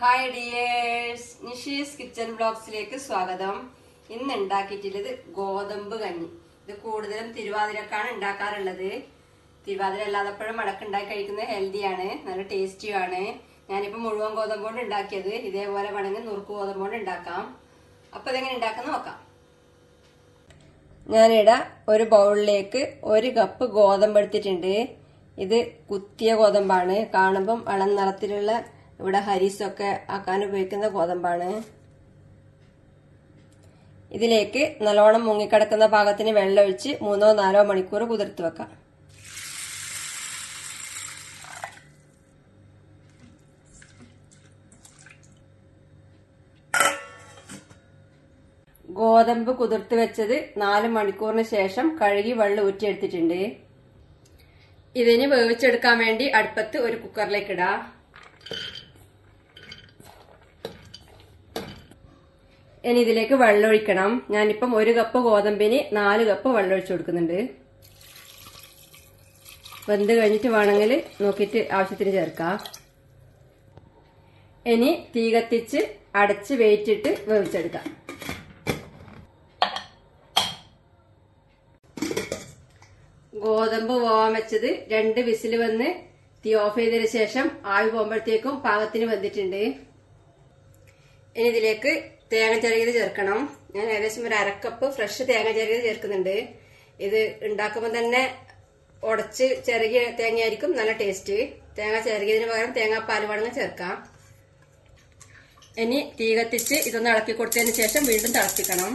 Hi dears, Nishi's kitchen വ്ലോഗ്സിലേക്ക് സ്വാഗതം. ഇന്ന് ഉണ്ടാക്കിയിട്ടുള്ളത് ഗോതമ്പ് കഞ്ഞി. ഇത് കൂടുതലും തിരുവാതിരക്കാണ് ഉണ്ടാക്കാറുള്ളത്. തിരുവാതിര അല്ലാതപ്പോഴും മടക്ക് ഉണ്ടാക്കി കഴിക്കുന്നത് ഹെൽത്തിയാണ്, നല്ല ടേസ്റ്റിയാണ്. ഞാനിപ്പോൾ മുഴുവൻ ഗോതമ്പ് കൊണ്ട് ഉണ്ടാക്കിയത്. ഇതേപോലെ വേണമെങ്കിൽ നുറുക്ക് ഗോതമ്പ് കൊണ്ട് ഉണ്ടാക്കാം. അപ്പൊ ഇതെങ്ങനെ ഉണ്ടാക്കുന്ന നോക്കാം. ഞാനിവിടെ ഒരു ബൗളിലേക്ക് 1 കപ്പ് ഗോതമ്പ് എടുത്തിട്ടുണ്ട്. ഇത് കുത്തിയ ഗോതമ്പാണ്. കാണുമ്പം ഇളം നിറത്തിലുള്ള ഇവിടെ ഹരീസൊക്കെ ആക്കാൻ ഉപയോഗിക്കുന്ന ഗോതമ്പാണ്. ഇതിലേക്ക് നല്ലോണം മുങ്ങിക്കിടക്കുന്ന പാകത്തിന് വെള്ളം ഒഴിച്ച് 3-4 മണിക്കൂർ കുതിർത്ത് വെക്കാം. ഗോതമ്പ് കുതിർത്ത് വെച്ചത് 4 മണിക്കൂറിന് ശേഷം കഴുകി വെള്ളം ഊറ്റിയെടുത്തിട്ടുണ്ട്. ഇതിന് വേവിച്ചെടുക്കാൻ വേണ്ടി അടുപ്പത്ത് ഒരു കുക്കറിലേക്ക് ഇടാം. ഇനി ഇതിലേക്ക് വെള്ളം ഒഴിക്കണം. ഞാനിപ്പം 1 കപ്പ് ഗോതമ്പിന് 4 കപ്പ് വെള്ളം ഒഴിച്ചു കൊടുക്കുന്നുണ്ട്. വെന്ത് കഴിഞ്ഞിട്ട് വേണമെങ്കിൽ നോക്കിയിട്ട് ആവശ്യത്തിന് ചേർക്കാം. ഇനി തീ കത്തിച്ച് അടച്ച് വേവിച്ചിട്ട് വേവിച്ചെടുക്കാം. ഗോതമ്പ് പോവാൻ വെച്ചത് 2 വിസിൽ വന്ന് തീ ഓഫ് ചെയ്തതിനു ശേഷം ആവി പോകുമ്പോഴത്തേക്കും പാകത്തിന് വെന്തിട്ടുണ്ട്. ഇനി ഇതിലേക്ക് തേങ്ങ ചിരകിയത് ചേർക്കണം. ഞാൻ ഏകദേശം ഒരു 1/2 കപ്പ് ഫ്രഷ് തേങ്ങ ചിരകിയത് ചേർക്കുന്നുണ്ട്. ഇത് ഉണ്ടാക്കുമ്പോൾ തന്നെ ഉടച്ച് ചിരകിയ തേങ്ങയായിരിക്കും നല്ല ടേസ്റ്റ്. തേങ്ങ ചിരകിയതിന് പകരം തേങ്ങാപ്പാൽ വേണമെങ്കിൽ ചേർക്കാം. ഇനി തീ കത്തിച്ച് ഇതൊന്ന് ഇളക്കി കൊടുത്തതിന് ശേഷം വീണ്ടും തിളപ്പിക്കണം.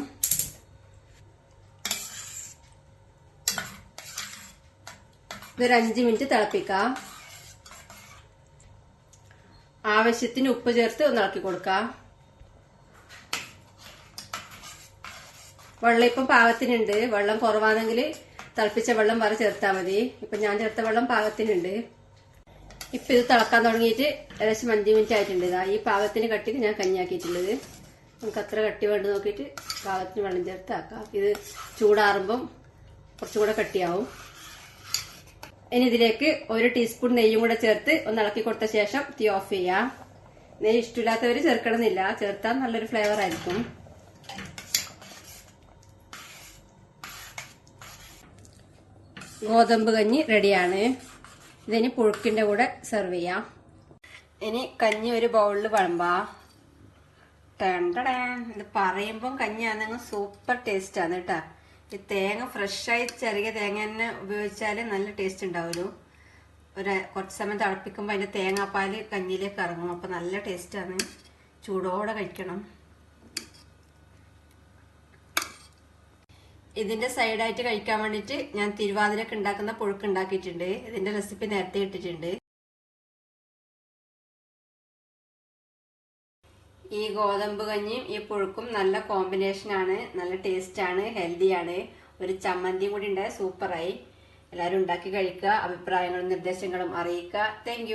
ഇതൊരു 5 മിനിറ്റ് തിളപ്പിക്കാം. ആവശ്യത്തിന് ഉപ്പ് ചേർത്ത് ഒന്ന് ഇളക്കി കൊടുക്കാം. വെള്ളം ഇപ്പം പാകത്തിനുണ്ട്. വെള്ളം കുറവാണെങ്കിൽ തിളപ്പിച്ച വെള്ളം വേറെ ചേർത്താൽ മതി. ഇപ്പൊ ഞാൻ ചേർത്ത വെള്ളം പാകത്തിനുണ്ട്. ഇപ്പൊ ഇത് തിളക്കാൻ തുടങ്ങിയിട്ട് ഏകദേശം 5 മിനിറ്റ് ആയിട്ടുണ്ട്. ഈ പാകത്തിന് കട്ടിക്ക് ഞാൻ കഞ്ഞിയാക്കിയിട്ടുള്ളത്. നമുക്ക് അത്ര കട്ടി വേണ്ട നോക്കിയിട്ട് പാകത്തിന് വെള്ളം ചേർത്ത് ആക്കാം. ഇത് ചൂടാറുമ്പം കുറച്ചുകൂടെ കട്ടിയാവും. ഇനി ഇതിലേക്ക് 1 ടീസ്പൂൺ നെയ്യും കൂടെ ചേർത്ത് ഒന്ന് ഇളക്കി കൊടുത്ത ശേഷം തീ ഓഫ് ചെയ്യാം. നെയ്യ് ഇഷ്ടമില്ലാത്തവര് ചേർക്കണമെന്നില്ല, ചേർത്താൽ നല്ലൊരു ഫ്ലേവർ ആയിരിക്കും. ഗോതമ്പ് കഞ്ഞി റെഡിയാണ്. ഇതിന് പുഴുക്കിന്റെ കൂടെ സെർവ് ചെയ്യാം. ഇനി കഞ്ഞി ഒരു ബൗളിൽ വിളമ്പാ. ഇത് പറയുമ്പം കഞ്ഞിയാണെങ്കിൽ സൂപ്പർ ടേസ്റ്റ് ആണ് കേട്ടാ. ഈ തേങ്ങ ഫ്രഷായി ചെറിയ തേങ്ങ തന്നെ ഉപയോഗിച്ചാൽ നല്ല ടേസ്റ്റ് ഉണ്ടാവും. കുറച്ച് സമയം തിളപ്പിക്കുമ്പോൾ അതിന്റെ തേങ്ങാപ്പാല് കഞ്ഞിയിലേക്ക് ഇറങ്ങും. അപ്പൊ നല്ല ടേസ്റ്റാണ്. ചൂടോടെ കഴിക്കണം. ഇതിന്റെ സൈഡായിട്ട് കഴിക്കാൻ വേണ്ടിയിട്ട് ഞാൻ തിരുവാതിരക്ക് ഉണ്ടാക്കുന്ന പുഴുക്ക് ഉണ്ടാക്കിയിട്ടുണ്ട്. ഇതിന്റെ റെസിപ്പി നേരത്തെ ഇട്ടിട്ടുണ്ട്. ഈ ഗോതമ്പ് കഞ്ഞിയും ഈ പുഴുക്കും നല്ല കോമ്പിനേഷനാണ്. നല്ല ടേസ്റ്റാണ്, ഹെൽത്തിയാണ്. ഒരു ചമ്മന്തിയും കൂടി ഉണ്ടായ സൂപ്പറായി. എല്ലാവരും ഉണ്ടാക്കി കഴിക്കുക. അഭിപ്രായങ്ങളും നിർദ്ദേശങ്ങളും അറിയിക്കുക. താങ്ക്